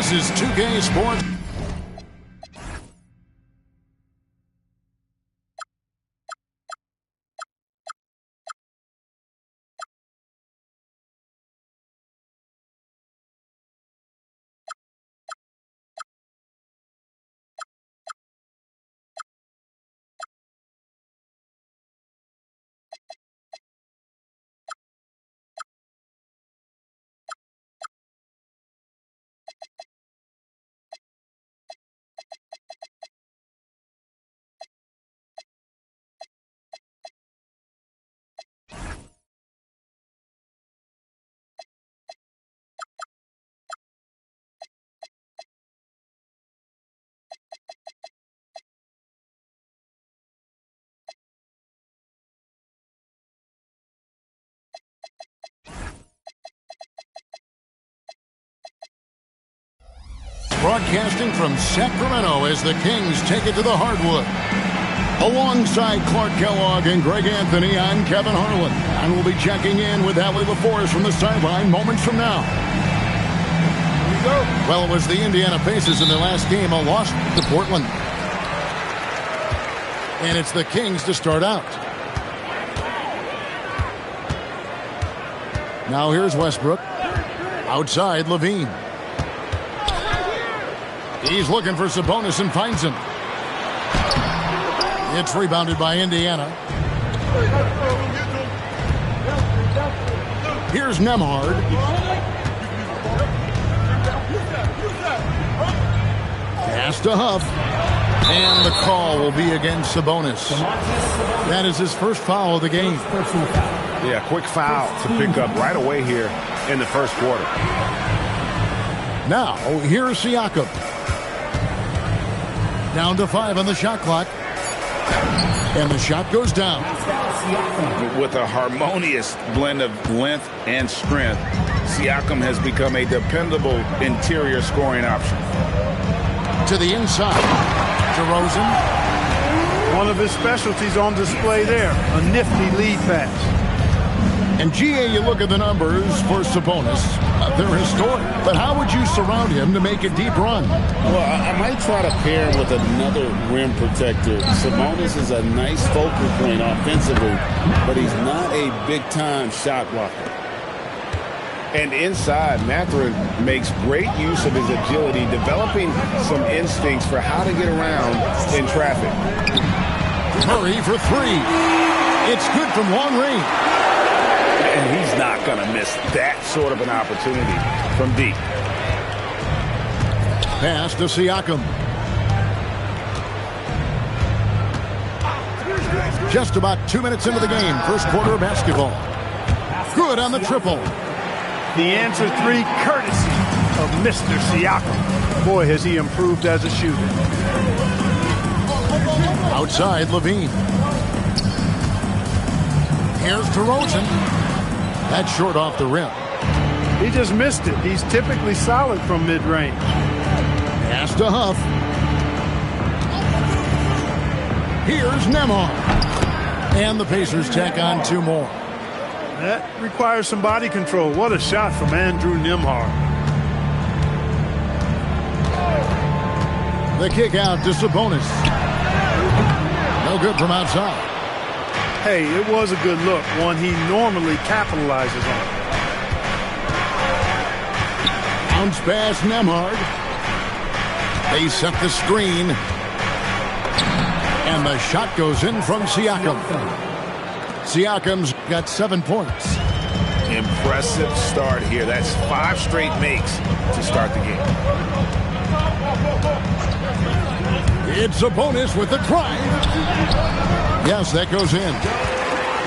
This is 2K Sports. Broadcasting from Sacramento as the Kings take it to the hardwood. Alongside Clark Kellogg and Greg Anthony, I'm Kevin Harlan. And we'll be checking in with Allie LaForce from the sideline moments from now. Here we go. Well, it was the Indiana Pacers in their last game, a loss to Portland. And it's the Kings to start out. Now here's Westbrook. Outside, Levine. He's looking for Sabonis and finds him. It's rebounded by Indiana. Here's Nembhard. Pass to Huff. And the call will be against Sabonis. That is his first foul of the game. Yeah, quick foul to pick up right away here in the first quarter. Now, here's Siakam. Down to 5 on the shot clock. And the shot goes down. With a harmonious blend of length and strength, Siakam has become a dependable interior scoring option. To the inside. DeRozan. One of his specialties on display there. A nifty lead pass. And GA, you look at the numbers for Sabonis. They're historic. But how would you surround him to make a deep run? Well, I might try to pair him with another rim protector. Sabonis is a nice focal point offensively, but he's not a big-time shot blocker. And inside, Mathurin makes great use of his agility, developing some instincts for how to get around in traffic. Murray for 3. It's good from long range. And he's not going to miss that sort of an opportunity from deep. Pass to Siakam. Just about 2 minutes into the game. First quarter of basketball. Good on the triple. The answer 3, courtesy of Mr. Siakam. Boy, has he improved as a shooter. Outside, Levine. Here's DeRozan. That's short off the rim. He just missed it. He's typically solid from mid-range. Pass to Huff. Here's Nembhard. And the Pacers tack on 2 more. That requires some body control. What a shot from Andrew Nembhard. The kick out to Sabonis. No good from outside. Hey, it was a good look, one he normally capitalizes on. Bounce pass, Nembhard. They set the screen. And the shot goes in from Siakam. Siakam's got 7 points. Impressive start here. That's 5 straight makes to start the game. It's a bonus with the drive. Yes, that goes in.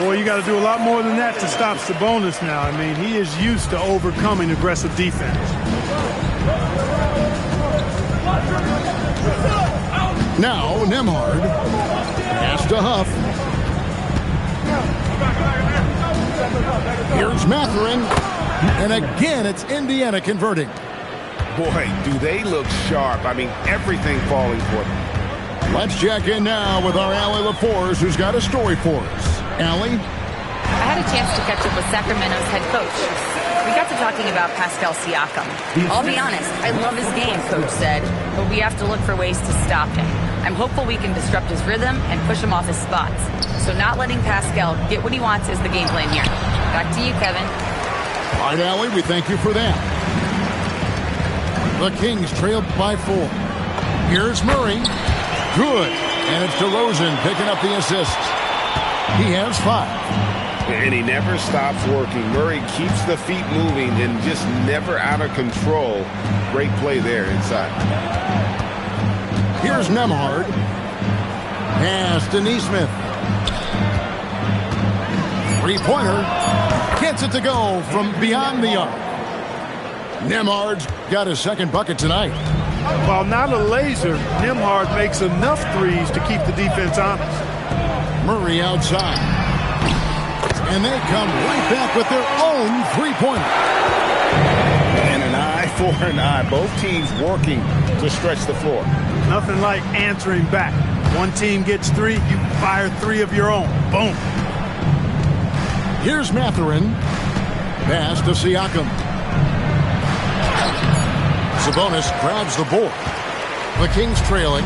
Boy, you got to do a lot more than that to stop Sabonis now. I mean, he is used to overcoming aggressive defense. Now, Nembhard. Pass to Huff. Here's Mathurin. And again, it's Indiana converting. Boy, do they look sharp. I mean, everything falling for them. Let's check in now with our Allie LaForce, who's got a story for us. Allie? I had a chance to catch up with Sacramento's head coach. We got got to talking about Pascal Siakam. I'll be honest, I love his game, Coach said, but we have to look for ways to stop him. I'm hopeful we can disrupt his rhythm and push him off his spots. So not letting Pascal get what he wants is the game plan here. Back to you, Kevin. All right, Allie, we thank you for that. The Kings trail by 4. Here's Murray. Good. And it's DeRozan picking up the assists. He has 5. And he never stops working. Murray keeps the feet moving and just never out of control. Great play there inside. Here's Nembhard. Pass to Nesmith. Three-pointer. Gets it to go from beyond the arc. Nembhard's got his second bucket tonight. While not a laser, Nembhard makes enough threes to keep the defense honest. Murray outside. And they come right back with their own three-pointer. And an eye for an eye. Both teams working to stretch the floor. Nothing like answering back. One team gets 3, you fire 3 of your own. Boom. Here's Mathurin. Pass to Siakam. Sabonis grabs the board. The Kings trailing.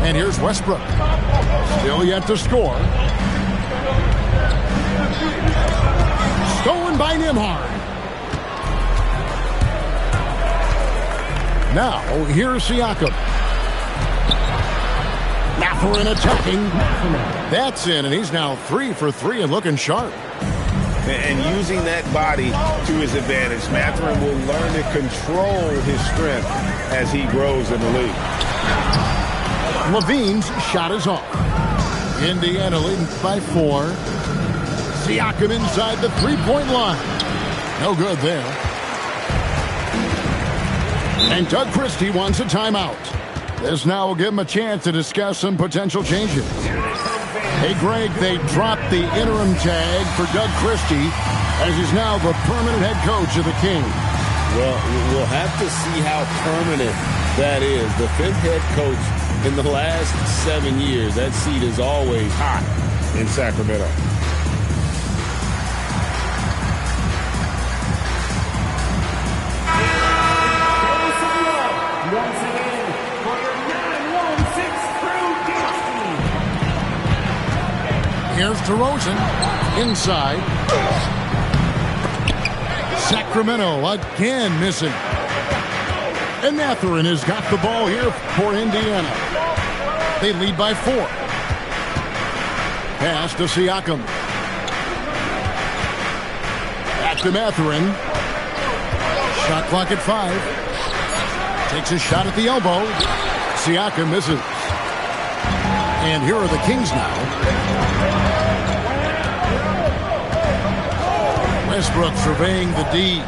And here's Westbrook. Still yet to score. Stolen by Nembhard. Now, here's Siakam. Mathurin attacking. That's in, and he's now 3 for 3 and looking sharp. And using that body to his advantage, Mathurin will learn to control his strength as he grows in the league. Levine's shot is off. Indiana leading by 4. Siakam inside the three-point line. No good there. And Doug Christie wants a timeout. This now will give him a chance to discuss some potential changes. Hey, Greg, they dropped the interim tag for Doug Christie as he's now the permanent head coach of the Kings. Well, we'll have to see how permanent that is. The 5th head coach in the last 7 years. That seat is always hot in Sacramento. Once again, for your 916 Crew Dynasty. Here's DeRozan inside. Sacramento again missing. And Mathurin has got the ball here for Indiana. They lead by 4. Pass to Siakam. Back to Mathurin. Shot clock at 5. Takes a shot at the elbow. Siakam misses. And here are the Kings now. Westbrook surveying the D.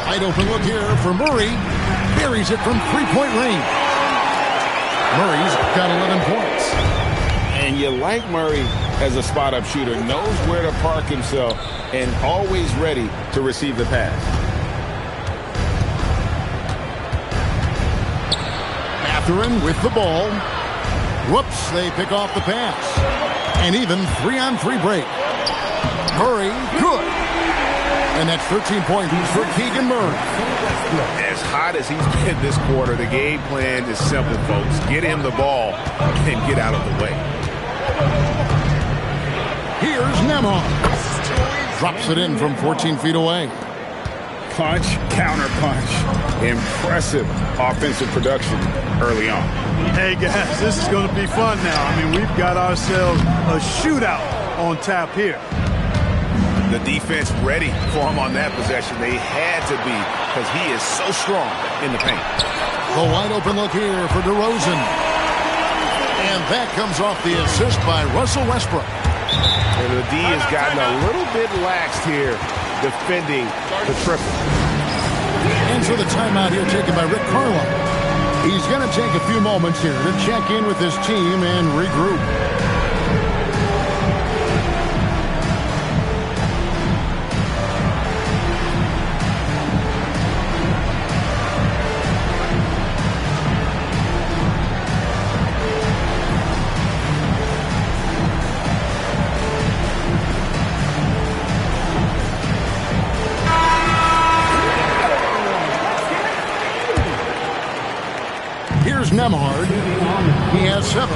Wide open look here for Murray. Buries it from three-point range. Murray's got 11 points. And you like Murray as a spot-up shooter. Knows where to park himself and always ready to receive the pass. Mathurin with the ball. Whoops, they pick off the pass. And even 3-on-3 break. Murray, good. And that's 13 points for Keegan Murray. As hot as he's been this quarter, the game plan is simple, folks. Get him the ball and get out of the way. Here's Nembhard. Drops it in from 14 feet away. Punch, counter punch. Impressive offensive production early on. Hey, guys, this is going to be fun now. I mean, we've got ourselves a shootout on tap here. The defense ready for him on that possession. They had to be because he is so strong in the paint. The wide open look here for DeRozan. And that comes off the assist by Russell Westbrook. And the D has gotten a little bit laxed here defending the triple. And so the timeout here taken by Rick Carlisle. He's going to take a few moments here to check in with his team and regroup. Here's Nembhard. He has 7.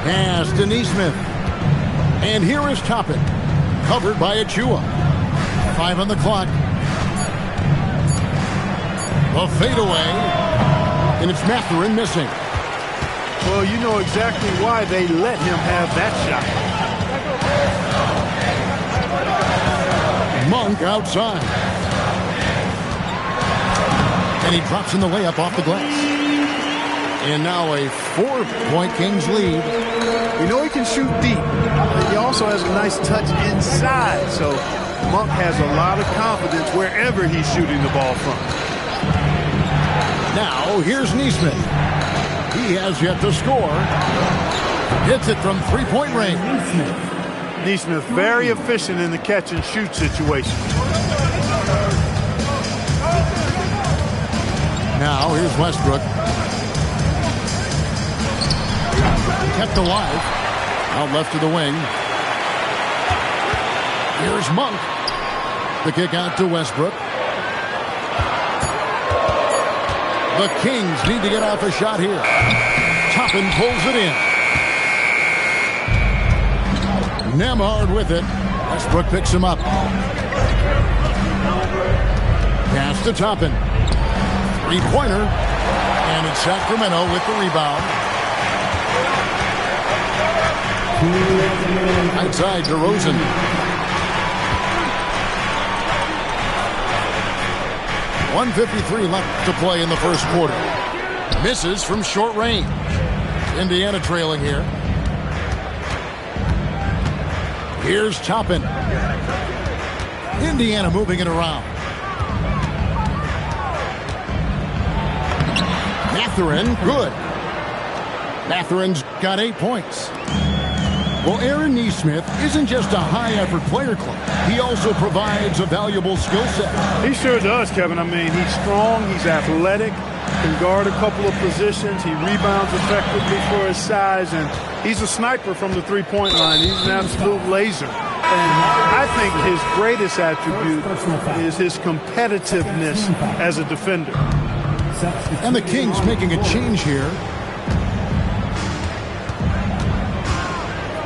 Pass to Neesmith. And here is Toppin. Covered by Achua. 5 on the clock. The fadeaway. And it's Mathurin missing. Well, you know exactly why they let him have that shot. Monk outside. And he drops in the layup off the glass. And now a 4-point Kings lead. We know he can shoot deep. He also has a nice touch inside. So Monk has a lot of confidence wherever he's shooting the ball from. Now here's Neesmith. He has yet to score. Hits it from 3-point range. Neesmith very efficient in the catch and shoot situation. Now here's Westbrook. Kept alive. Out left to the wing. Here's Monk. The kick out to Westbrook. The Kings need to get off a shot here. Toppin pulls it in. Nembhard with it. Westbrook picks him up. Pass to Toppin. 3-pointer. And it's Sacramento with the rebound. Outside DeRozan. .153 left to play in the first quarter. Misses from short range. Indiana trailing here. Here's Toppin. Indiana moving it around. Mathurin, good. Mathurin's got 8 points. Well, Aaron Neesmith isn't just a high-effort player club. He also provides a valuable skill set. He sure does, Kevin. I mean, he's strong, he's athletic, can guard a couple of positions, he rebounds effectively for his size, and he's a sniper from the three-point line. He's an absolute laser. And I think his greatest attribute is his competitiveness as a defender. And the Kings making a change here.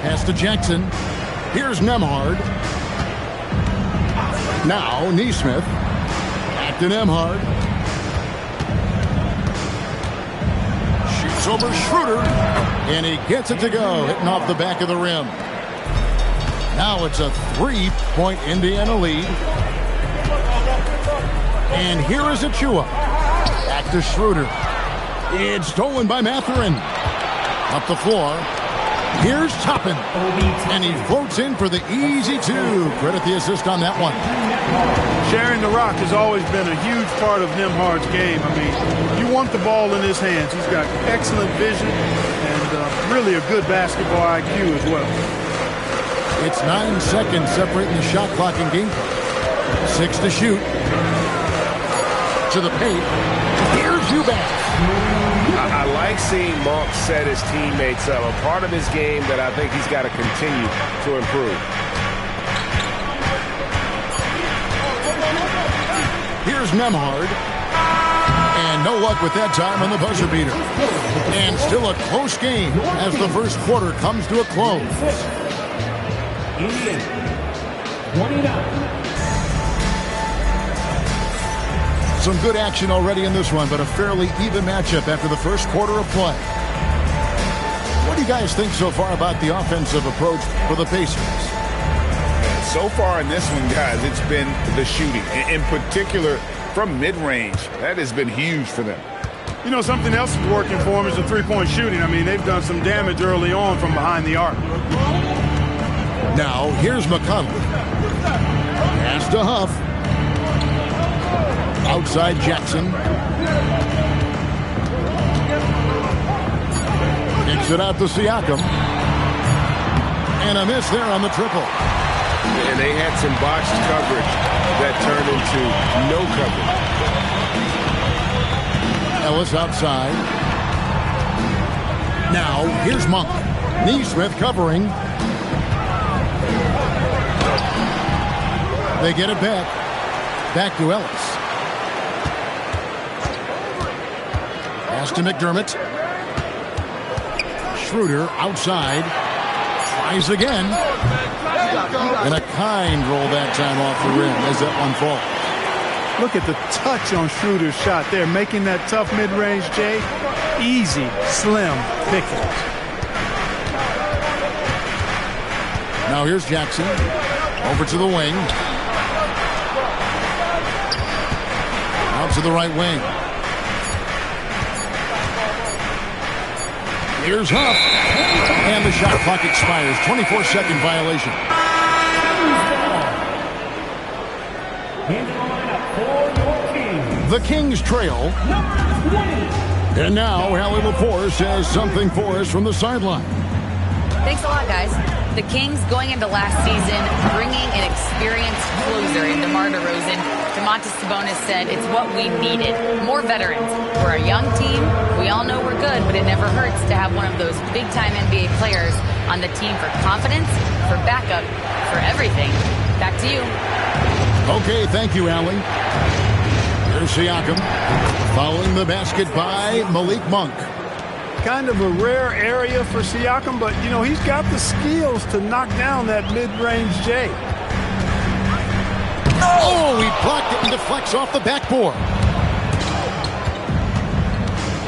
Pass to Jackson. Here's Nembhard. Now Neesmith. Back to Nembhard. Shoots over Schroeder. And he gets it to go. Hitting off the back of the rim. Now it's a 3-point Indiana lead. And here is Achua. Back to Schroeder. It's stolen by Mathurin. Up the floor. Here's Toppin. And he floats in for the easy 2. Credit the assist on that one. Sharing the rock has always been a huge part of Nembhard's game. I mean, you want the ball in his hands. He's got excellent vision and really a good basketball IQ as well. It's 9 seconds separating the shot clock and game clock. 6 to shoot. To the paint. Here's Eubanks. I like seeing Monk set his teammates up. A part of his game that I think he's got to continue to improve. Here's Nembhard. And no luck with that time on the buzzer beater. And still a close game as the first quarter comes to a close. Indiana, 29. Some good action already in this one, but a fairly even matchup after the first quarter of play. What do you guys think so far about the offensive approach for the Pacers? So far in this one, guys, it's been the shooting. In particular, from mid-range. That has been huge for them. You know, something else is working for them is the three-point shooting. I mean, they've done some damage early on from behind the arc. Now, here's McConnell. Pass to Huff. Outside Jackson. Kicks it out to Siakam. And a miss there on the triple. And they had some botched coverage that turned into no coverage. Ellis outside. Now, here's Monk. Neesmith covering. They get it back. Back to Ellis. Pass to McDermott. Schroeder outside. Tries again. And a kind roll that time off the rim as that one falls. Look at the touch on Schroeder's shot there, making that tough mid-range, Jay. Easy, slim pickings. Now here's Jackson. Over to the wing. Out to the right wing. Here's Huff. And the shot clock expires. 24-second violation. The Kings trail. And now Allie LaForce has something for us from the sideline. Thanks a lot, guys. The Kings, going into last season, bringing an experienced closer in DeMar DeRozan. Domantas Sabonis said it's what we needed. More veterans. We're a young team. We all know we're good, but it never hurts to have one of those big-time NBA players on the team for confidence, for backup, for everything. Back to you. Okay, thank you, Allie. Here's Siakam. Following the basket by Malik Monk. Kind of a rare area for Siakam, but, you know, he's got the skills to knock down that mid-range J. Oh, he blocked it and deflects off the backboard.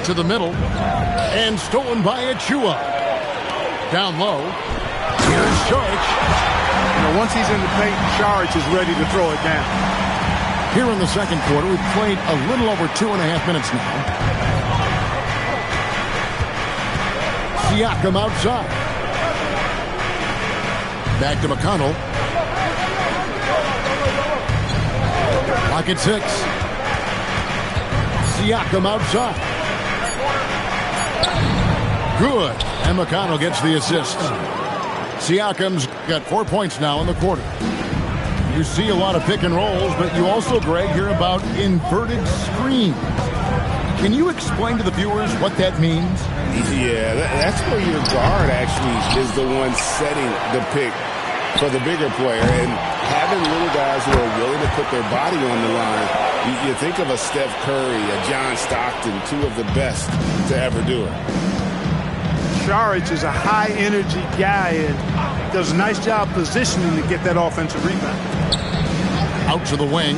To the middle. And stolen by Achua. Down low. Here's Saric. You know, once he's in the paint, Saric is ready to throw it down. Here in the second quarter, we've played a little over 2.5 minutes now. Siakam outside. Back to McConnell. Clock at 6. Siakam outside. Good. And McConnell gets the assist. Siakam's got 4 points now in the quarter. You see a lot of pick and rolls, but you also, Greg, hear about inverted screens. Can you explain to the viewers what that means? Yeah, that's where your guard actually is the one setting the pick for the bigger player. And having little guys who are willing to put their body on the line, you think of a Steph Curry, a John Stockton, two of the best to ever do it. Saric is a high-energy guy and does a nice job positioning to get that offensive rebound. Out to the wing.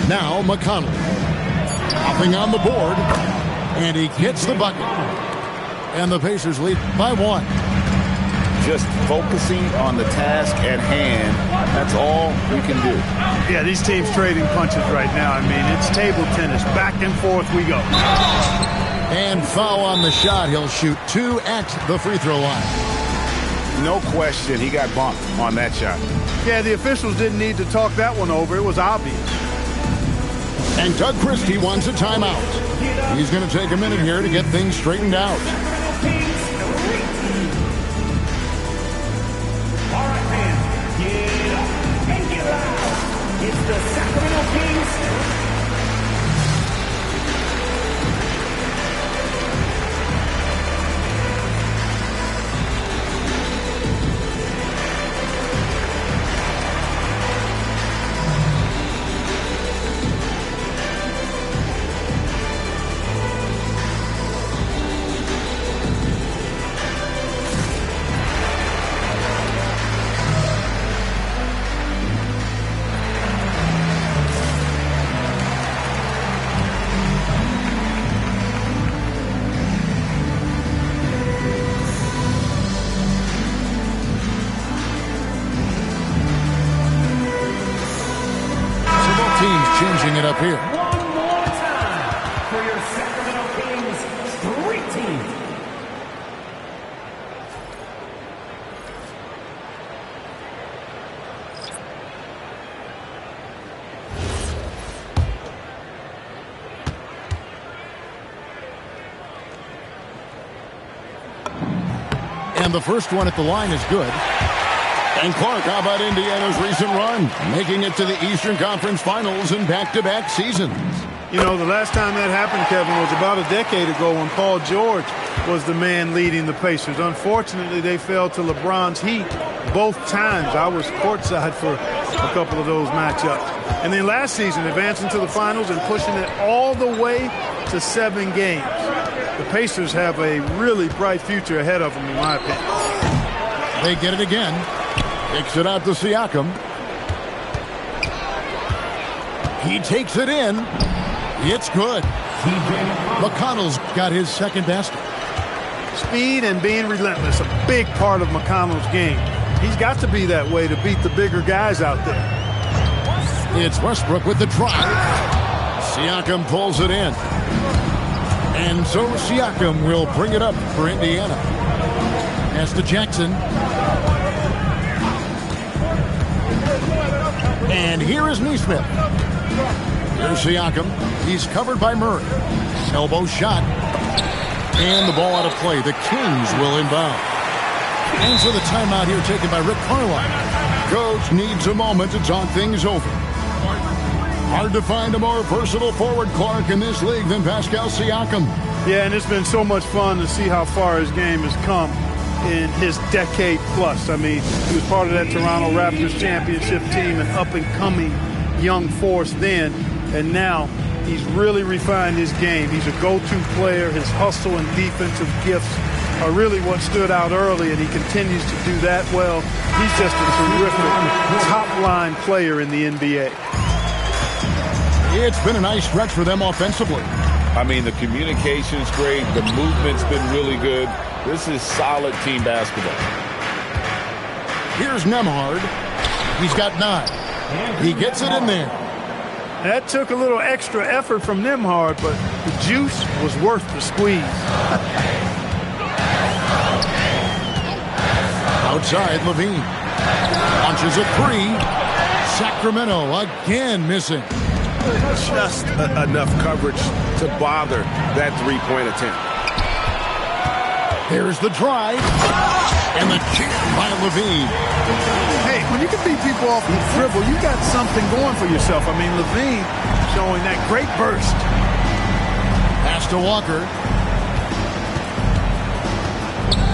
Now McConnell. Hopping on the board. And he gets the bucket. And the Pacers lead by 1. Just focusing on the task at hand. That's all we can do. Yeah, these teams trading punches right now. I mean, it's table tennis. Back and forth we go. And foul on the shot. He'll shoot 2 at the free throw line. No question, he got bumped on that shot. Yeah, the officials didn't need to talk that one over. It was obvious. And Doug Christie wants a timeout. He's going to take a minute here to get things straightened out. All right, man. Get up and get loud. It's the Sacramento Kings. Changing it up here. One more time for your Sacramento Kings street team. And the first one at the line is good. And Clark, how about Indiana's recent run? Making it to the Eastern Conference Finals in back-to-back seasons. You know, the last time that happened, Kevin, was about a decade ago when Paul George was the man leading the Pacers. Unfortunately, they fell to LeBron's heat both times. I was courtside for a couple of those matchups. And then last season, advancing to the finals and pushing it all the way to 7 games. The Pacers have a really bright future ahead of them, in my opinion. They get it again. Kicks it out to Siakam. He takes it in. It's good. McConnell's got his second basket. Speed and being relentless, a big part of McConnell's game. He's got to be that way to beat the bigger guys out there. It's Westbrook with the drive. Siakam pulls it in. And so Siakam will bring it up for Indiana. Pass to Jackson. And here is Nesmith. Here's Siakam. He's covered by Murray. Elbow shot. And the ball out of play. The Kings will inbound. And so the timeout here taken by Rick Carlisle. Coach needs a moment to talk things over. Hard to find a more versatile forward, Clark, in this league than Pascal Siakam. Yeah, and it's been so much fun to see how far his game has come in his decade plus. I mean, he was part of that Toronto Raptors championship team, an up-and-coming young force then, and now he's really refined his game. He's a go-to player. His hustle and defensive gifts are really what stood out early, and he continues to do that well. He's just a terrific top-line player in the NBA. It's been a nice stretch for them offensively. I mean, the communication's great. The movement's been really good. This is solid team basketball. Here's Nembhard. He's got 9. He gets it in there. That took a little extra effort from Nembhard, but the juice was worth the squeeze. Outside, Levine. Launches a 3. Sacramento again missing. Just enough coverage to bother that three-point attempt. There's the drive. And the kick by Levine. Hey, when you can beat people off the dribble, you got something going for yourself. I mean, Levine showing that great burst. Pass to Walker.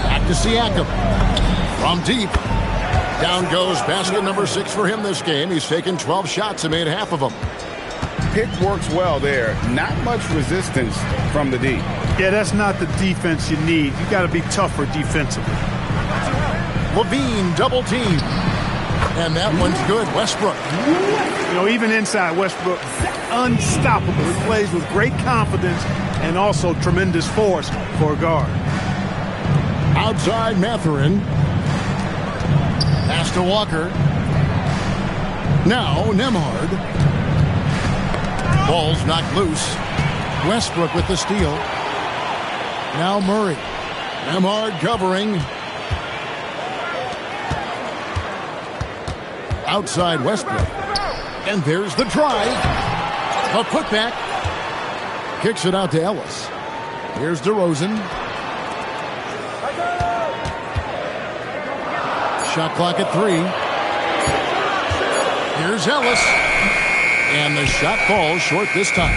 Back to Siakam. From deep. Down goes basket number 6 for him this game. He's taken 12 shots and made half of them. Pick works well there. Not much resistance from the D. Yeah, that's not the defense you need. You got to be tougher defensively. Levine double team. And that one's good. Westbrook. You know, even inside, Westbrook, unstoppable. He plays with great confidence and also tremendous force for a guard. Outside, Mathurin. Pass to Walker. Now, Nembhard. Ball's knocked loose. Westbrook with the steal. Now Murray. Nembhard covering. Outside Westbrook. And there's the drive. A putback. Kicks it out to Ellis. Here's DeRozan. Shot clock at 3. Here's Ellis. And the shot falls short this time.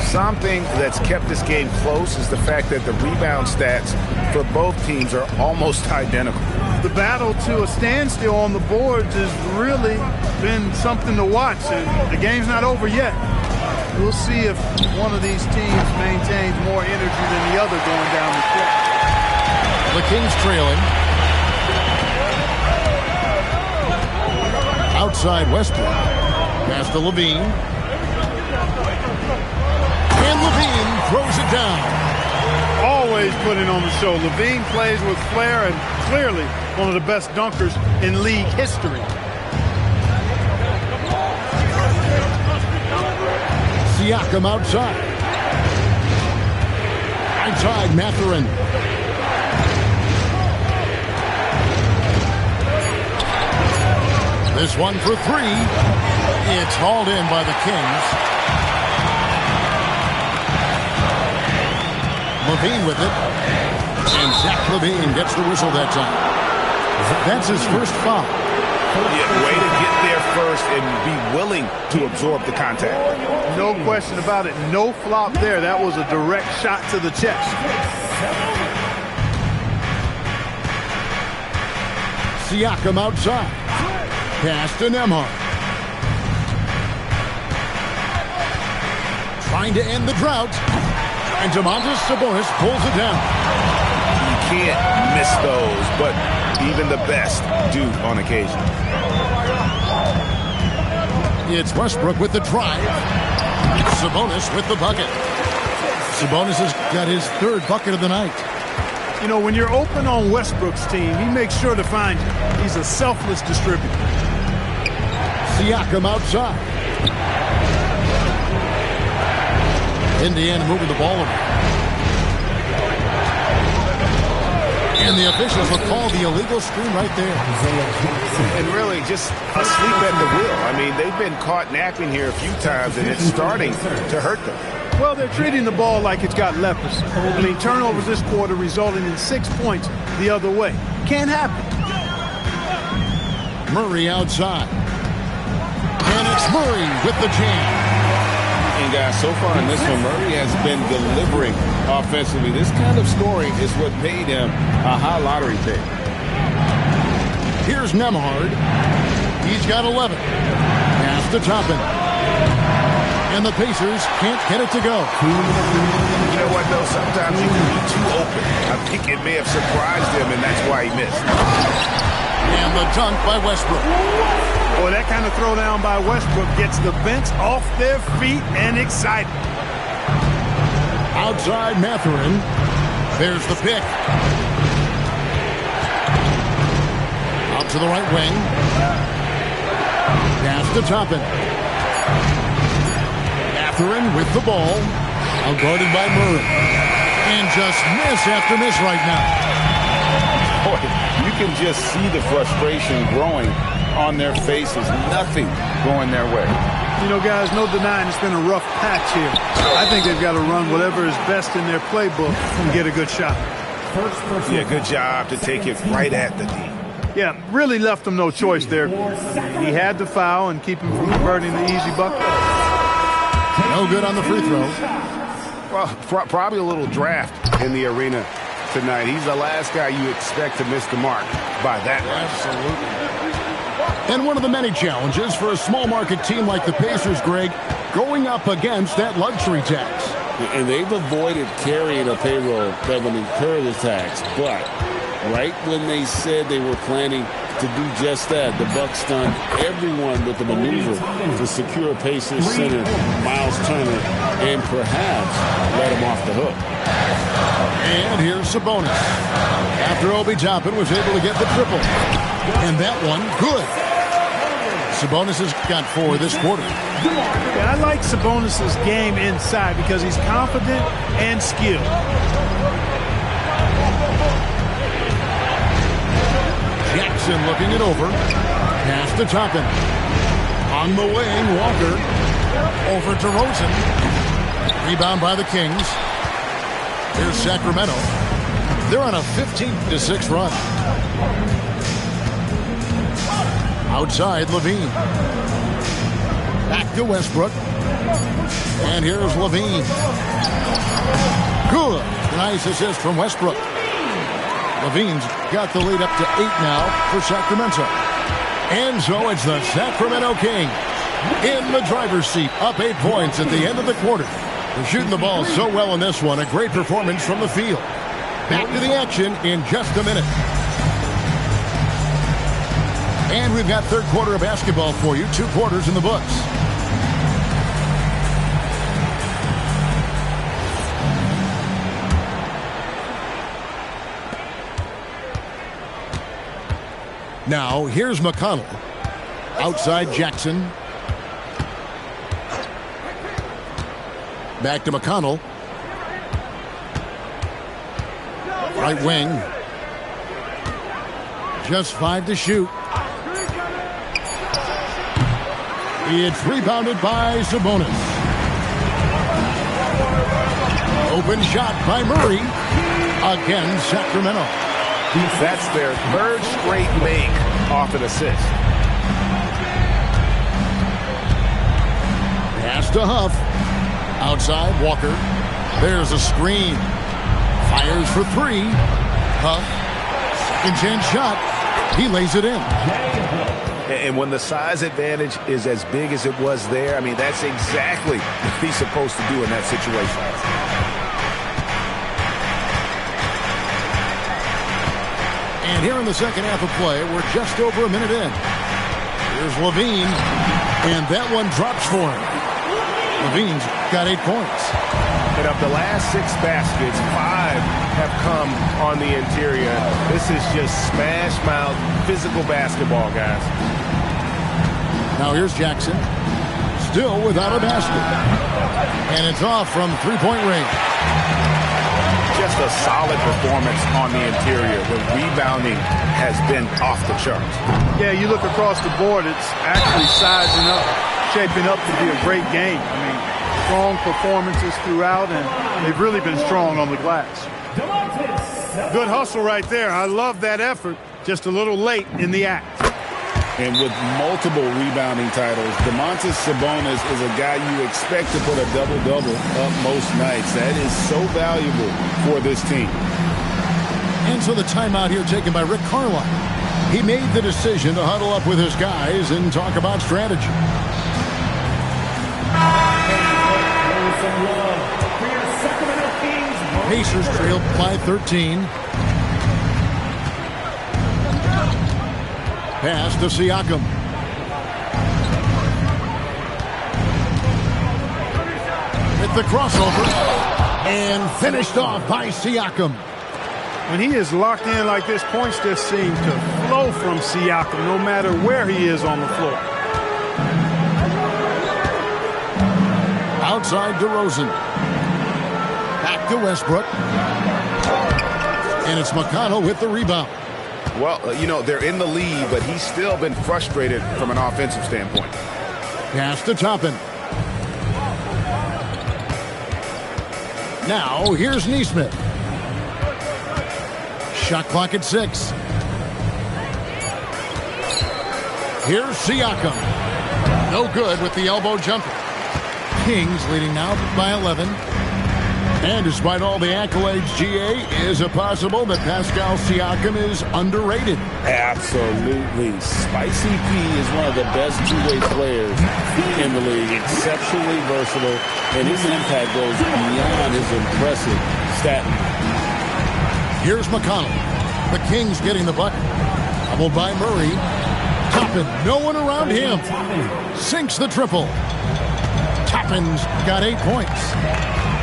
Something that's kept this game close is the fact that the rebound stats for both teams are almost identical. The battle to a standstill on the boards has really been something to watch. And the game's not over yet. We'll see if one of these teams maintains more energy than the other going down the stretch. The Kings trailing. Outside Westbrook. Pass to Levine. And Levine throws it down. Always putting on the show. Levine plays with flair and clearly one of the best dunkers in league history. Siakam outside. Outside Mathurin. This one for 3. It's hauled in by the Kings. Levine with it. And Zach Levine gets the whistle that time. That's his first foul. Yeah, way to get there first and be willing to absorb the contact. No question about it. No flop there. That was a direct shot to the chest. Siakam outside. Pass to Nembhard. Trying to end the drought. And Domantas Sabonis pulls it down. You can't miss those, but even the best do on occasion. It's Westbrook with the drive. Sabonis with the bucket. Sabonis has got his third bucket of the night. You know, when you're open on Westbrook's team, he makes sure to find you. He's a selfless distributor. Siakam outside. Indiana moving the ball around. And the officials will call the illegal screen right there. And really just asleep at the wheel. I mean, they've been caught napping here a few times, and it's starting to hurt them. Well, they're treating the ball like it's got leprosy. I mean, turnovers this quarter resulting in 6 points the other way. Can't happen. Murray outside. And it's Murray with the jam. And guys, so far in this one, Murray has been delivering offensively. This kind of scoring is what made him a high lottery pick. Here's Nembhard. He's got 11. Pass to Toppin. And the Pacers can't get it to go. You know what, though? Sometimes you can be too open. I think it may have surprised him, and that's why he missed. And the dunk by Westbrook. Boy, that kind of throwdown by Westbrook gets the bench off their feet and excited. Outside Mathurin. There's the pick. Out to the right wing. Pass to Toppin. Mathurin with the ball. Guarded by Murray. And just miss after miss right now. Boy, you can just see the frustration growing on their faces. Nothing going their way. You know, guys, no denying it's been a rough patch here. I think they've got to run whatever is best in their playbook and get a good shot. Yeah, good job to take it right at the D. Yeah, really left him no choice there. He had to foul and keep him from converting the easy bucket. No good on the free throw. Well, probably a little draft in the arena tonight. He's the last guy you expect to miss the mark by that much. Absolutely. And one of the many challenges for a small market team like the Pacers, Greg, going up against that luxury tax. And they've avoided carrying a payroll that would incur the tax. But right when they said they were planning to do just that, the Bucks stunned everyone with the maneuver to secure Pacers center Miles Turner and perhaps let him off the hook. And here's Sabonis. After Obi Toppin was able to get the triple. And that one, good. Sabonis has got 4 this quarter. Yeah, I like Sabonis' game inside because he's confident and skilled. Jackson looking it over. Pass to Toppin. On the wing, Walker. Over to Rosen. Rebound by the Kings. Here's Sacramento. They're on a 15-6 run. Outside, Levine. Back to Westbrook. And here's Levine. Good. Nice assist from Westbrook. Levine's got the lead up to 8 now for Sacramento. And so it's the Sacramento Kings in the driver's seat, up 8 points at the end of the quarter. They're shooting the ball so well in this one. A great performance from the field. Back to the action in just a minute. And we've got third quarter of basketball for you. 2 quarters in the books. Now, here's McConnell. Outside Jackson. Back to McConnell. Right wing. Just 5 to shoot. It's rebounded by Sabonis. Open shot by Murray. Again, Sacramento. That's their third straight make off an assist. Pass to Huff. Outside, Walker. There's a screen. Fires for three. Huff. Second chance shot. He lays it in. And when the size advantage is as big as it was there, I mean, that's exactly what he's supposed to do in that situation. And here in the second half of play, we're just over a minute in. Here's Levine, and that one drops for him. Levine's got 8 points. And of the last 6 baskets, 5 have come on the interior. This is just smash mouth physical basketball, guys. Now here's Jackson, still without a basket. And it's off from three-point range. Just a solid performance on the interior. The rebounding has been off the charts. Yeah, you look across the board, it's actually sizing up, shaping up to be a great game. I mean, strong performances throughout, and they've really been strong on the glass. Good hustle right there. I love that effort. Just a little late in the act. And with multiple rebounding titles, Domantas Sabonis is a guy you expect to put a double-double up most nights. That is so valuable for this team. And so the timeout here taken by Rick Carlisle. He made the decision to huddle up with his guys and talk about strategy. Pacers trailed by 13. Pass to Siakam. With the crossover. And finished off by Siakam. When he is locked in like this, points just seem to flow from Siakam no matter where he is on the floor. Outside DeRozan. Back to Westbrook. And it's McConnell with the rebound. Well, you know, they're in the lead, but he's still been frustrated from an offensive standpoint. Pass to Toppin. Now, here's Nesmith. Shot clock at 6. Here's Siakam. No good with the elbow jumper. Kings leading now by 11. And despite all the accolades, GA, is it possible that Pascal Siakam is underrated? Absolutely. Spicy P is one of the best two-way players in the league. Exceptionally versatile, and his impact goes beyond his impressive stat. Here's McConnell. The Kings getting the bucket. Doubled by Murray. Toppin, no one around him. Sinks the triple. Toppin's got 8 points.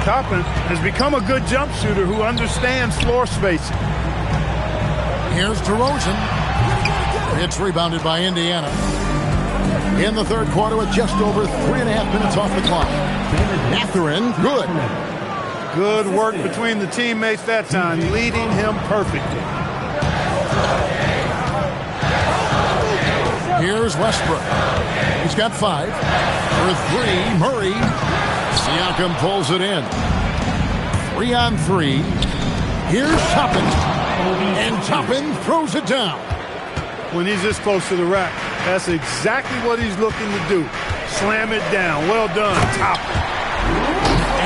Toppin has become a good jump shooter who understands floor spacing. Here's DeRozan. It's rebounded by Indiana. In the third quarter with just over 3.5 minutes off the clock. Mathurin, good. Good work between the teammates that time, leading him perfectly. Here's Westbrook. He's got 5. For 3, Murray. Siakam pulls it in. 3 on 3. Here's Toppin. And Toppin throws it down. When he's this close to the rack, that's exactly what he's looking to do. Slam it down. Well done, Toppin.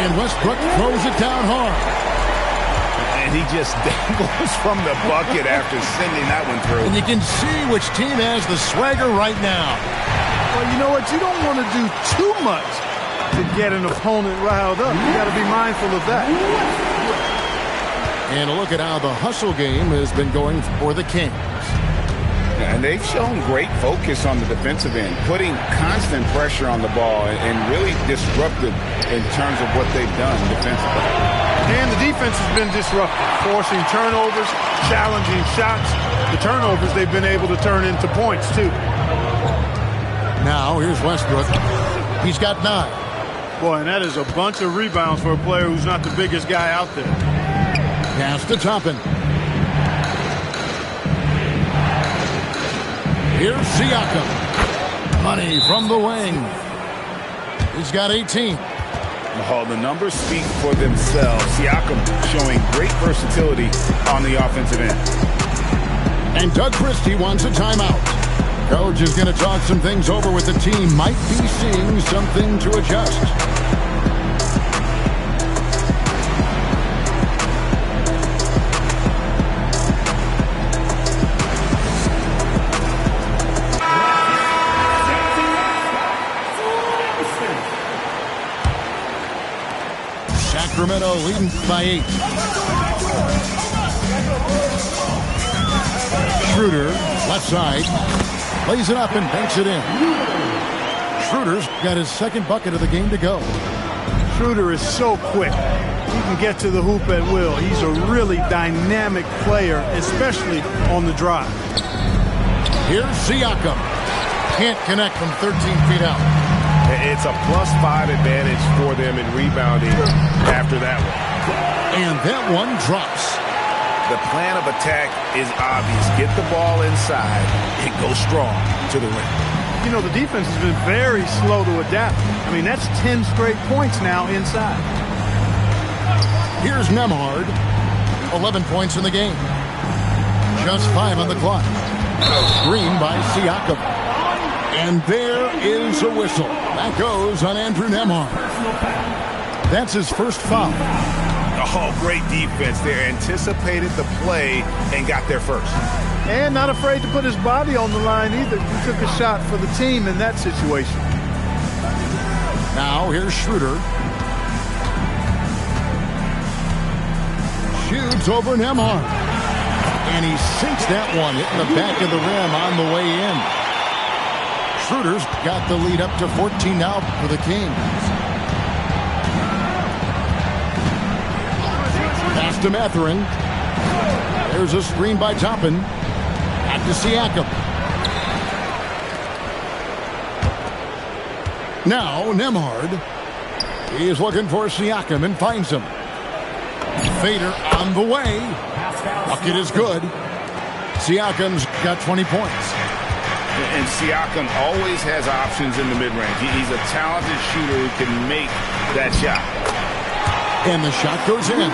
And Westbrook throws it down hard. And he just dangles from the bucket after sending that one through. And you can see which team has the swagger right now. Well, you know what? You don't want to do too much to get an opponent riled up. You got to be mindful of that. And a look at how the hustle game has been going for the Kings. And they've shown great focus on the defensive end, putting constant pressure on the ball and really disruptive in terms of what they've done defensively. And the defense has been disruptive, forcing turnovers, challenging shots. The turnovers they've been able to turn into points, too. Now, here's Westbrook. He's got 9. Boy, and that is a bunch of rebounds for a player who's not the biggest guy out there. Pass to Toppin. Here's Siakam. Money from the wing. He's got 18. Oh, the numbers speak for themselves. Siakam showing great versatility on the offensive end. And Doug Christie wants a timeout. Coach is going to talk some things over with the team. Might be seeing something to adjust. Sacramento leading by 8. Schroeder, left side, lays it up and banks it in. Schroeder's got his second bucket of the game to go. Schroeder is so quick. He can get to the hoop at will. He's a really dynamic player, especially on the drive. Here's Siakam. Can't connect from 13 feet out. It's a +5 advantage for them in rebounding after that one. And that one drops. The plan of attack is obvious. Get the ball inside and go strong to the rim. You know, the defense has been very slow to adapt. I mean, that's 10 straight points now inside. Here's Nembhard. 11 points in the game. Just 5 on the clock. Screen by Siakam. And there is a whistle. That goes on Andrew Nembhard. That's his first foul. Oh, great defense there. Anticipated the play and got there first. And not afraid to put his body on the line either. He took a shot for the team in that situation. Now here's Schroeder. Shoots over Nembhard. And he sinks that one, hitting the back of the rim on the way in. Schroeder's got the lead up to 14 now for the Kings. Pass to Mathurin. There's a screen by Toppin. Back to Siakam. Now Nembhard. He is looking for Siakam and finds him. Fader on the way. Bucket is good. Siakam's got 20 points. And Siakam always has options in the mid-range. He's a talented shooter who can make that shot. And the shot goes in.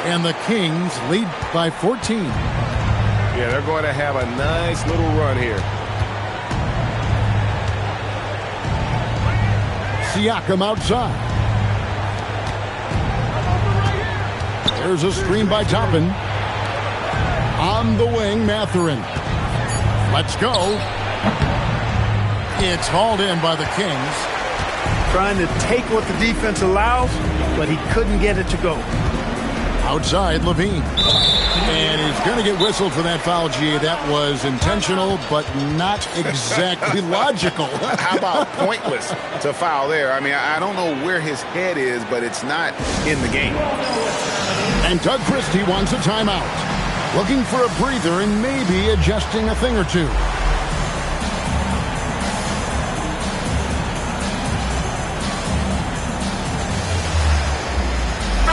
And the Kings lead by 14. Yeah, they're going to have a nice little run here. Siakam outside. There's a screen by Toppin. On the wing, Mathurin. Let's go. It's hauled in by the Kings. Trying to take what the defense allows, but he couldn't get it to go. Outside, Levine. And he's going to get whistled for that foul, G. That was intentional, but not exactly logical. How about pointless to foul there? I mean, I don't know where his head is, but it's not in the game. And Doug Christie wants a timeout. Looking for a breather and maybe adjusting a thing or two.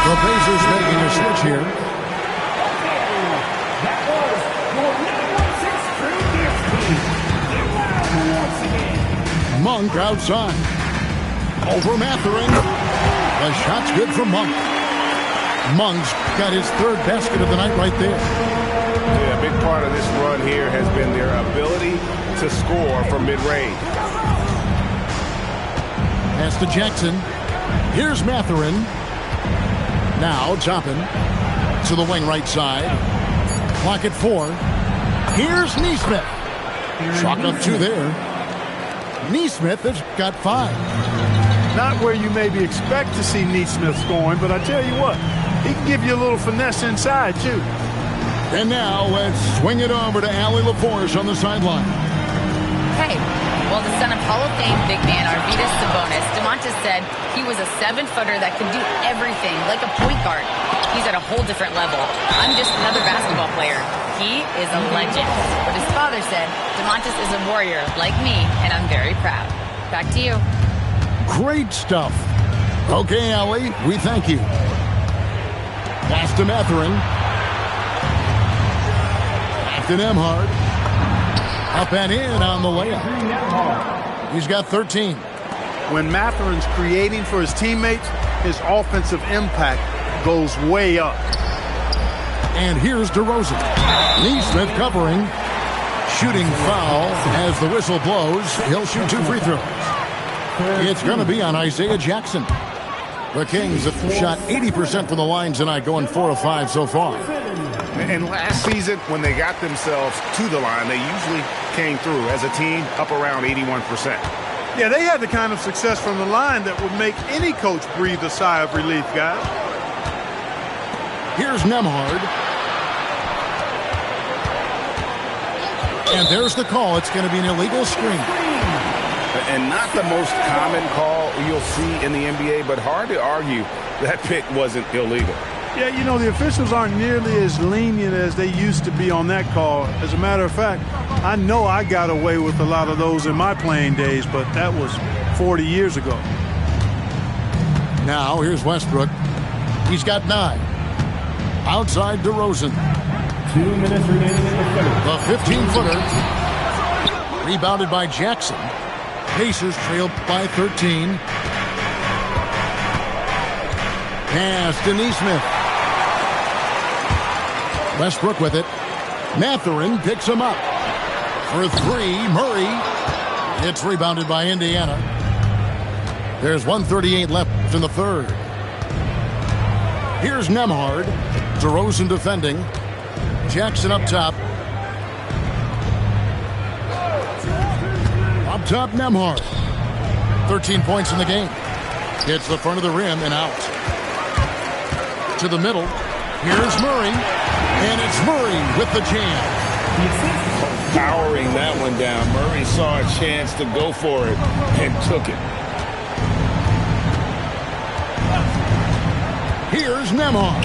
The Pacers making a switch here. Monk outside. Over Mathurin. The shot's good from Monk. Monk's got his third basket of the night right there. Yeah, a big part of this run here has been their ability to score from mid-range. Pass to Jackson. Here's Mathurin. Now Toppin to the wing right side. Clock at 4. Here's Nesmith. Chalk up 2 there. Nesmith has got 5. Not where you maybe expect to see Nesmith scoring, but I tell you what, he can give you a little finesse inside, too. And now let's swing it over to Allie LaForce on the sideline. Hey, well, the son of Hall of Fame big man Arvydas Sabonis, Domantas said he was a 7-footer that could do everything like a point guard. He's at a whole different level. I'm just another basketball player. He is a legend. But his father said Domantas is a warrior like me, and I'm very proud. Back to you. Great stuff. Okay, Allie, we thank you. Pass to Mathurin. Back to Nembhard. Up and in on the layup. He's got 13. When Mathurin's creating for his teammates, his offensive impact goes way up. And here's DeRozan. Neesmith covering. Shooting foul as the whistle blows. He'll shoot 2 free throws. It's going to be on Isaiah Jackson. The Kings have shot 80% from the line tonight, going 4 of 5 so far. And last season, when they got themselves to the line, they usually came through as a team up around 81%. Yeah, they had the kind of success from the line that would make any coach breathe a sigh of relief, guys. Here's Nembhard. And there's the call. It's going to be an illegal screen. And not the most common call you'll see in the NBA, but hard to argue that pick wasn't illegal. Yeah, you know, the officials aren't nearly as lenient as they used to be on that call. As a matter of fact, I know I got away with a lot of those in my playing days, but that was 40 years ago. Now, here's Westbrook. He's got 9. Outside DeRozan. 2 minutes remaining in the third. The 15-footer. Rebounded by Jackson. Pacers trailed by 13. Pass to Neesmith. Westbrook with it. Mathurin picks him up. For 3, Murray. It's rebounded by Indiana. There's 1:38 left in the third. Here's Nembhard. DeRozan defending. Jackson up top. Up top, Nembhard. 13 points in the game. Hits the front of the rim and out. To the middle. Here's Murray. And it's Murray with the jam. Powering that one down. Murray saw a chance to go for it and took it. Here's Nembhard.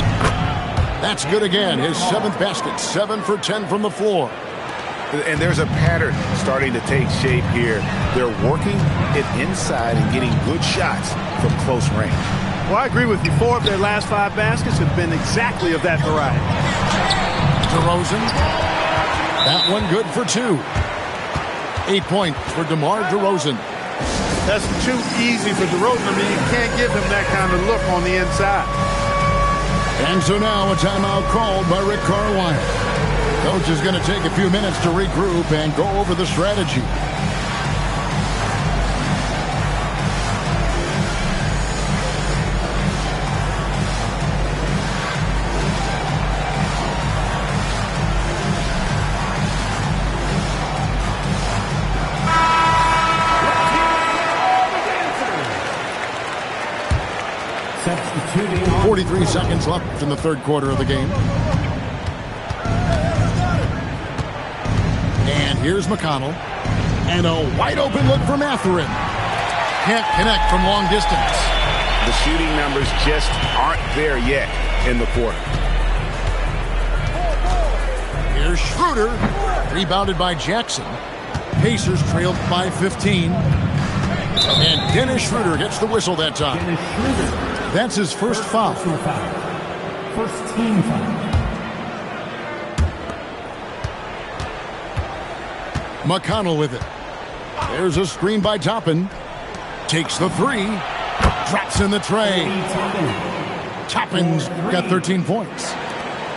That's good again. His 7th basket. 7 for 10 from the floor. And there's a pattern starting to take shape here. They're working it inside and getting good shots from close range. Well, I agree with you. 4 of their last 5 baskets have been exactly of that variety. DeRozan. That one good for 2. 8 points for DeMar DeRozan. That's too easy for DeRozan. I mean, you can't give him that kind of look on the inside. And so now a timeout called by Rick Carlisle. Coach is going to take a few minutes to regroup and go over the strategy. Substituting. 43 seconds left in the third quarter of the game. And here's McConnell. And a wide open look for Mathurin. Can't connect from long distance. The shooting numbers just aren't there yet in the quarter. Here's Schroeder. Rebounded by Jackson. Pacers trailed by 15. And Dennis Schroeder gets the whistle that time. Dennis Schroeder. That's his first foul. First team foul. McConnell with it. There's a screen by Toppin. Takes the 3. Drops in the tray. Toppin's got 13 points.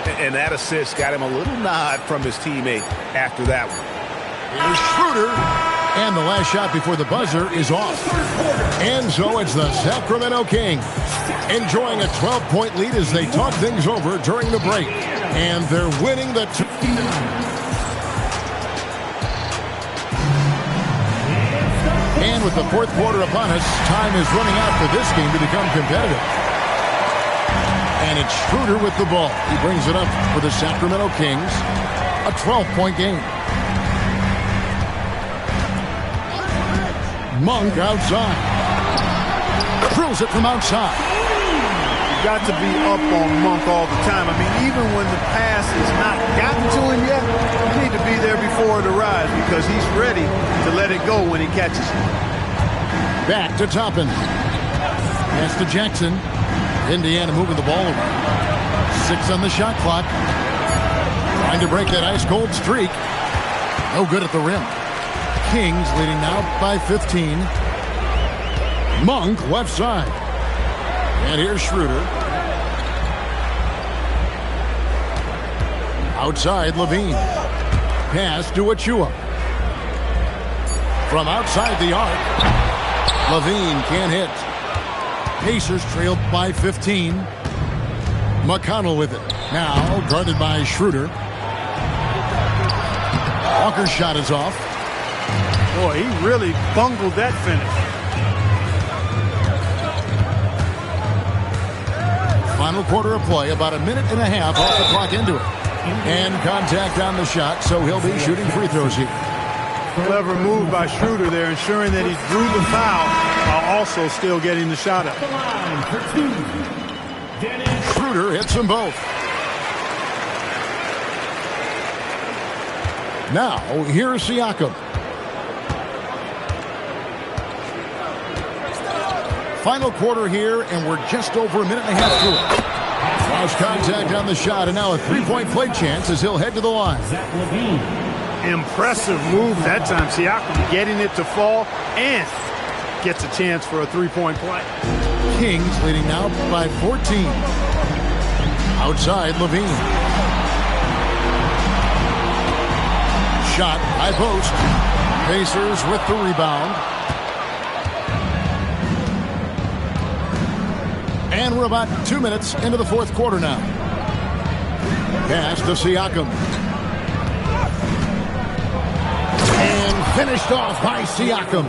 And that assist got him a little nod from his teammate after that one. Here's Schroeder. And the last shot before the buzzer is off. And so it's the Sacramento Kings enjoying a 12-point lead as they talk things over during the break. And they're winning the... And with the fourth quarter upon us, time is running out for this game to become competitive. And it's Schroeder with the ball. He brings it up for the Sacramento Kings. A 12-point game. Monk outside. Drills it from outside. You've got to be up on Monk all the time. I mean, even when the pass has not gotten to him yet, you need to be there before it arrives because he's ready to let it go when he catches it. Back to Toppin. Pass to Jackson. Indiana moving the ball around. 6 on the shot clock. Trying to break that ice-cold streak. No good at the rim. Kings leading now by 15. Monk left side. And here's Schroeder. Outside, Levine. Pass to Achua. From outside the arc, Levine can't hit. Pacers trailed by 15. McConnell with it. Now guarded by Schroeder. Walker's shot is off. Boy, he really bungled that finish. Final quarter of play, about a minute and a half off the clock into it. And contact on the shot, so he'll be shooting free throws here. Clever move by Schroeder there, ensuring that he drew the foul while also still getting the shot up. Schroeder hits them both. Now, here's Siakam. Final quarter here, and we're just over a minute and a half through it. Lost contact on the shot, and now a three-point play chance as he'll head to the line. Impressive move that time. Siakam getting it to fall and gets a chance for a three-point play. Kings leading now by 14. Outside, Levine. Shot, high post. Pacers with the rebound. And we're about 2 minutes into the fourth quarter now. Pass to Siakam. And finished off by Siakam.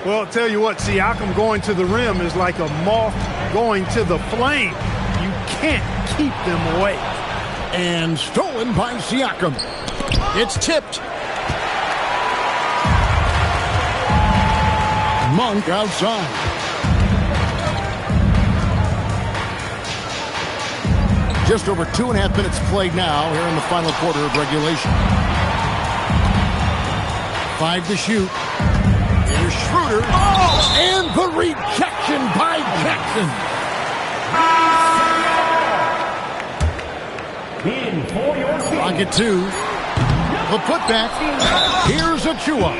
Well, I'll tell you what, Siakam going to the rim is like a moth going to the flame. You can't keep them away. And stolen by Siakam. It's tipped. Monk outside. Just over 2.5 minutes played now here in the final quarter of regulation. 5 to shoot. Here's Schroeder. Oh, and the rejection by Jackson. Pocket 2. The putback. Here's Achua.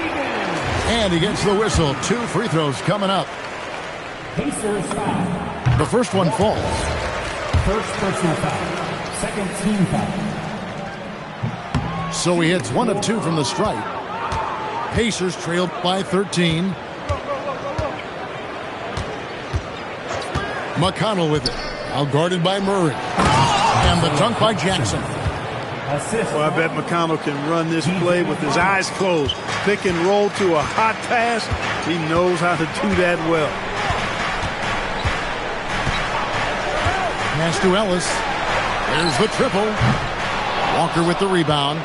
And he gets the whistle. 2 free throws coming up. The first one falls. First personal foul. Second team foul. So he hits 1 of 2 from the stripe. Pacers trailed by 13. McConnell with it. Out guarded by Murray. And the dunk by Jackson. Well, I bet McConnell can run this play with his eyes closed. Pick and roll to a hot pass. He knows how to do that well. Pass to Ellis. There's the triple. Walker with the rebound.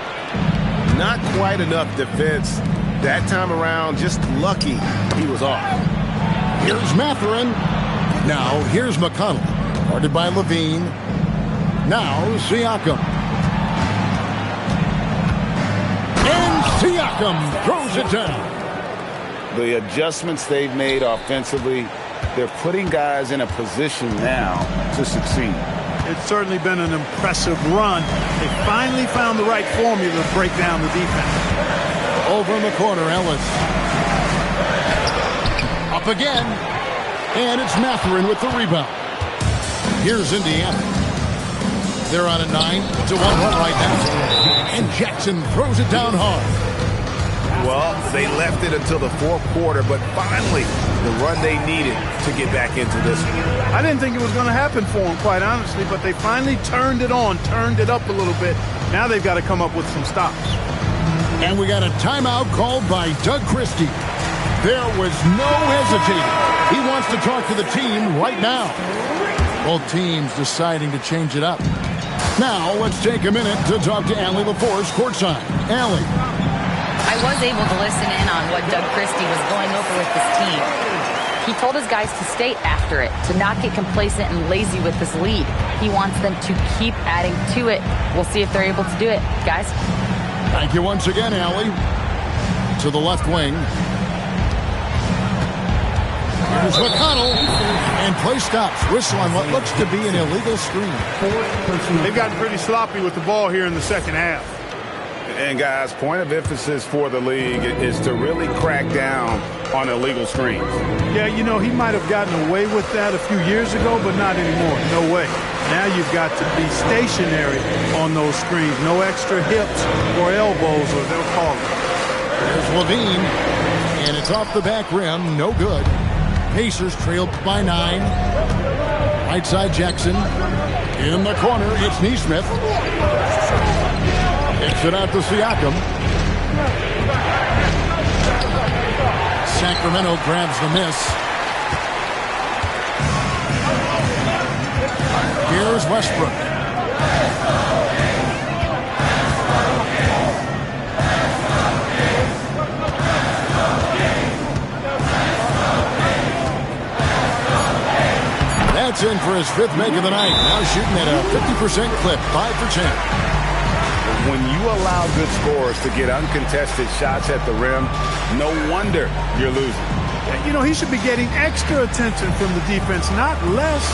Not quite enough defense that time around. Just lucky he was off. Here's Mathurin. Now here's McConnell. Guarded by Levine. Now Siakam. And Siakam throws it down. The adjustments they've made offensively, they're putting guys in a position now to succeed. It's certainly been an impressive run. They finally found the right formula to break down the defense. Over in the corner, Ellis. Up again. And it's Mathurin with the rebound. Here's Indiana. They're on a 9-1 run right now. And Jackson throws it down hard. Well, they left it until the fourth quarter, but finally the run they needed to get back into this one. I didn't think it was going to happen for them, quite honestly, but they finally turned it on, turned it up a little bit. Now they've got to come up with some stops. And we got a timeout called by Doug Christie. There was no hesitating. He wants to talk to the team right now. Both teams deciding to change it up. Now let's take a minute to talk to Allie LaForce courtside. Allie. I was able to listen in on what Doug Christie was going over with this team. He told his guys to stay after it, to not get complacent and lazy with this lead. He wants them to keep adding to it. We'll see if they're able to do it, guys. Thank you once again, Allie. To the left wing. Here's McConnell. And play stops. Whistle on what looks to be an illegal screen. They've gotten pretty sloppy with the ball here in the second half. And, guys, point of emphasis for the league is to really crack down on illegal screens. Yeah, you know, he might have gotten away with that a few years ago, but not anymore. No way. Now you've got to be stationary on those screens. No extra hips or elbows, or they'll call it. There's Levine, and it's off the back rim. No good. Pacers trailed by 9. Right side Jackson. In the corner, it's Nesmith. Kicks it out to Siakam. Sacramento grabs the miss. Here's Westbrook. That's in for his 5th make of the night. Now shooting at a 50% clip, 5 for 10. When you allow good scorers to get uncontested shots at the rim, no wonder you're losing. You know, he should be getting extra attention from the defense, not less.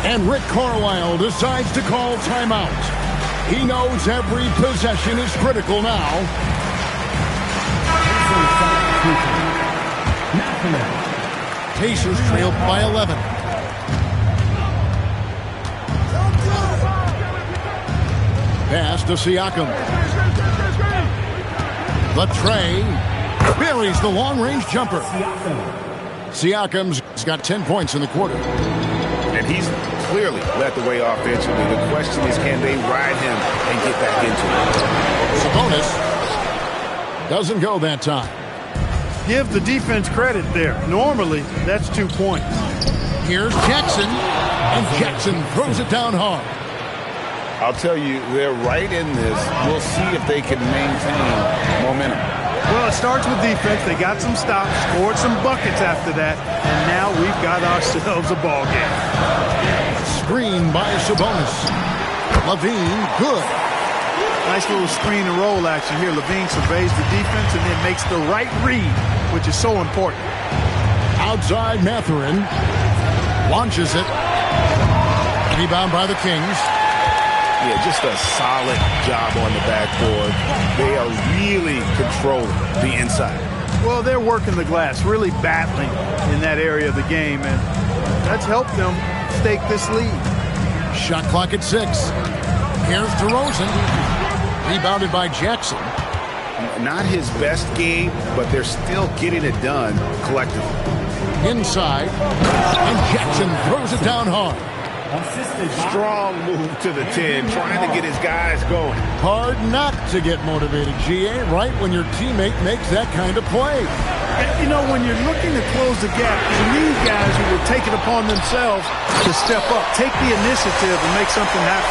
And Rick Carlisle decides to call timeout. He knows every possession is critical now. Pacers trailed by 11. Pass to Siakam. Latrey buries the long-range jumper. Siakam's got 10 points in the quarter. And he's clearly led the way offensively. The question is, can they ride him and get back into it? Sabonis doesn't go that time. Give the defense credit there. Normally, that's 2 points. Here's Jackson, and Jackson throws it down hard. I'll tell you, they're right in this. We'll see if they can maintain momentum. Well, it starts with defense. They got some stops, scored some buckets after that, and now we've got ourselves a ball game. Screen by Sabonis. Levine, good. Nice little screen and roll action here. Levine surveys the defense and then makes the right read, which is so important. Outside Mathurin. Launches it. Rebound by the Kings. Yeah, just a solid job on the backboard. They are really controlling the inside. Well, they're working the glass, really battling in that area of the game, and that's helped them stake this lead. Shot clock at 6. Here's DeRozan. Rebounded by Jackson. Not his best game, but they're still getting it done collectively. Inside, and Jackson throws it down hard. Strong move to the 10, trying to get his guys going. Hard not to get motivated, GA, right when your teammate makes that kind of play. You know, when you're looking to close the gap, you need guys who will take it upon themselves to step up, take the initiative, and make something happen.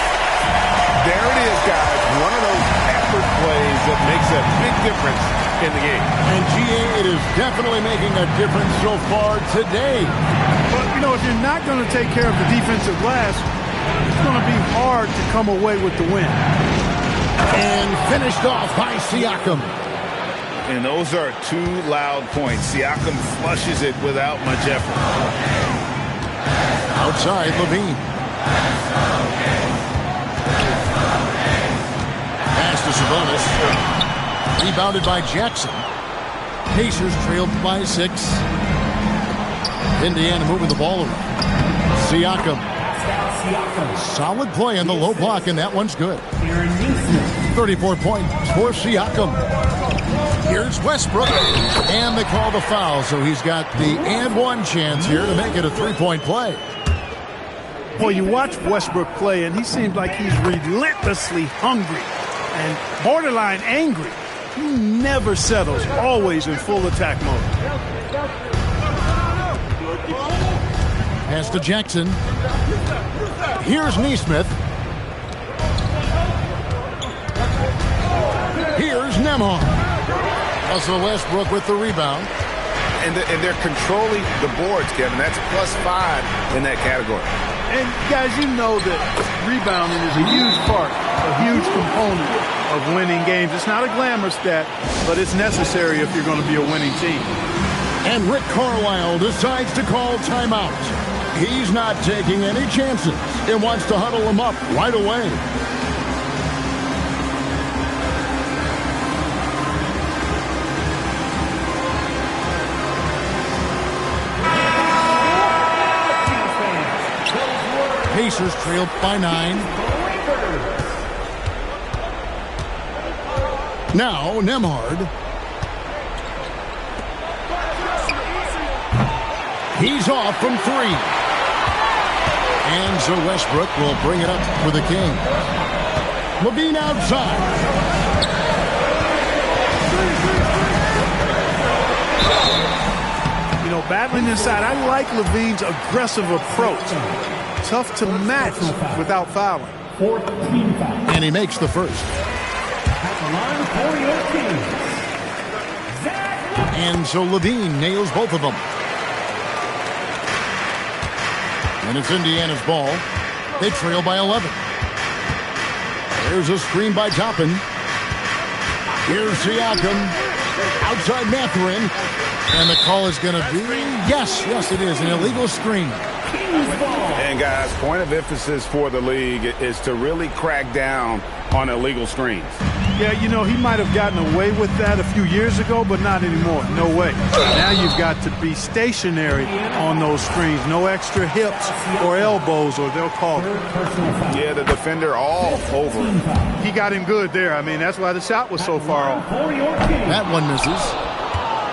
There it is, guys. One of those effort plays that makes a big difference in the game. And GA, it is definitely making a difference so far today. But, you know, if you're not going to take care of the defensive glass, it's going to be hard to come away with the win. And finished off by Siakam. And those are 2 loud points. Siakam flushes it without much effort. Outside, Levine. Pass to Sabonis. Rebounded by Jackson. Pacers trailed by 6. Indiana moving the ball around. Siakam. Solid play in the low block, and that one's good. 34 points for Siakam. Here's Westbrook. And they call the foul, so he's got the and one chance here to make it a 3-point play. Well, you watch Westbrook play, and he seems like he's relentlessly hungry and borderline angry. He never settles, always in full attack mode. Pass to Jackson. Here's Nesmith. Here's Nembhard. Russell Westbrook with the rebound. And they're controlling the boards, Kevin. That's +5 in that category. And, guys, you know that rebounding is a huge part, a huge component of winning games. It's not a glamour stat, but it's necessary if you're going to be a winning team. And Rick Carlisle decides to call timeout. He's not taking any chances and wants to huddle them up right away. Pacers trail by 9. Now, Nembhard. He's off from 3. And so Westbrook will bring it up for the Kings. LaVine outside. You know, battling inside, I like LaVine's aggressive approach. Tough to match without fouling. And he makes the first. And so LaVine nails both of them. And it's Indiana's ball. They trail by 11. There's a screen by Toppin. Here's Siakam. Outside Mathurin. And the call is going to be, yes, it is, an illegal screen. And guys, point of emphasis for the league is to really crack down on illegal screens. Yeah, you know, he might have gotten away with that a few years ago, but not anymore. No way. Now you've got to be stationary on those screens. No extra hips or elbows, or they'll call it. Yeah, the defender all over. He got him good there. I mean, that's why the shot was so far off. That one misses.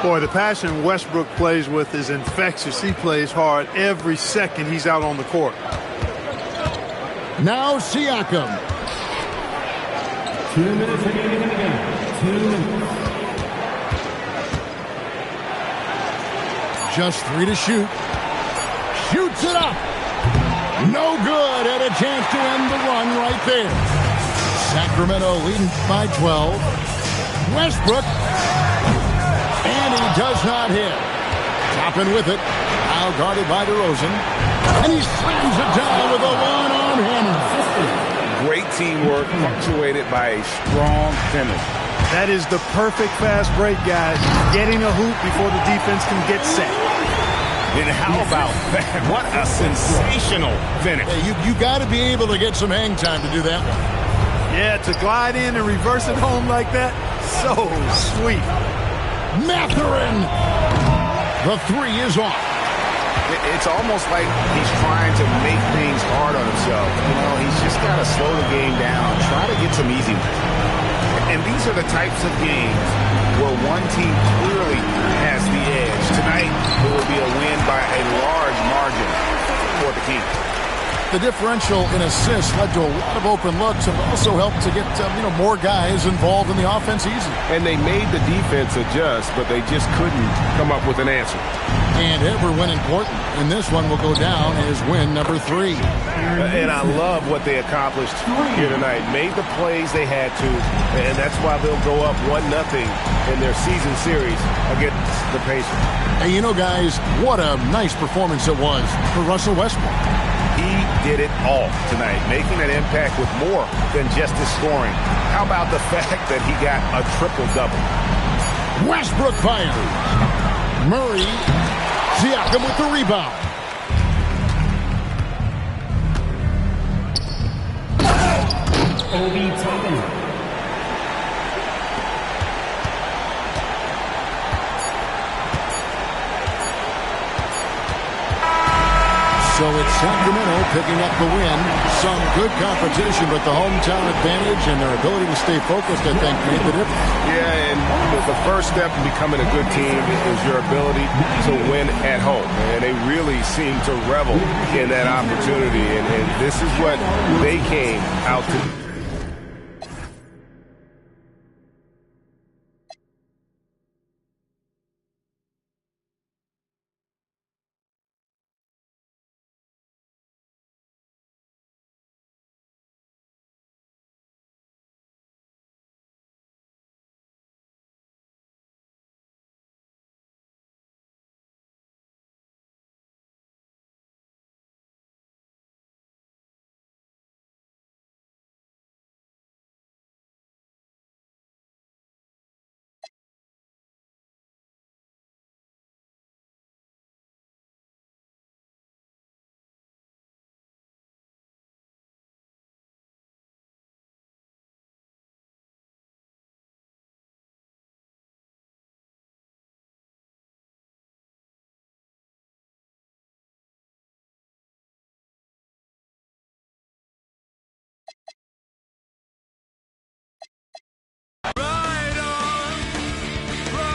Boy, the passion Westbrook plays with is infectious. He plays hard every second he's out on the court. Now Siakam. 2 minutes remaining in the game. 2 minutes. Just 3 to shoot. Shoots it up. No good. And a chance to end the run right there. Sacramento leading by 12. Westbrook. And he does not hit. Toppin with it. Now guarded by DeRozan. And he slams it down with a one-arm hammer. Great teamwork punctuated by a strong finish. That is the perfect fast break, guys. Getting a hoop before the defense can get set. And how about that? What a sensational finish. Hey, you got to be able to get some hang time to do that one. Yeah, to glide in and reverse it home like that, so sweet. Mathurin. The 3 is off. It's almost like he's trying to make things hard on himself. You know, he's just got to slow the game down, try to get some easy ones. And these are the types of games where one team clearly has the edge. Tonight, it will be a win by a large margin for the Kings. The differential in assists led to a lot of open looks and also helped to get more guys involved in the offense easy. And they made the defense adjust, but they just couldn't come up with an answer. And every win important. And this one will go down as win number 3. And I love what they accomplished here tonight. Made the plays they had to, and that's why they'll go up 1-0 in their season series against the Pacers. And guys, what a nice performance it was for Russell Westbrook. He did it all tonight, making an impact with more than just his scoring. How about the fact that he got a triple-double? Westbrook fires. Murray. Siakam with the rebound. Obi Toppin. So it's Sacramento picking up the win. Some good competition, but the hometown advantage and their ability to stay focused, I think, made the difference. Yeah, and the first step in becoming a good team is your ability to win at home. And they really seem to revel in that opportunity. And this is what they came out to do.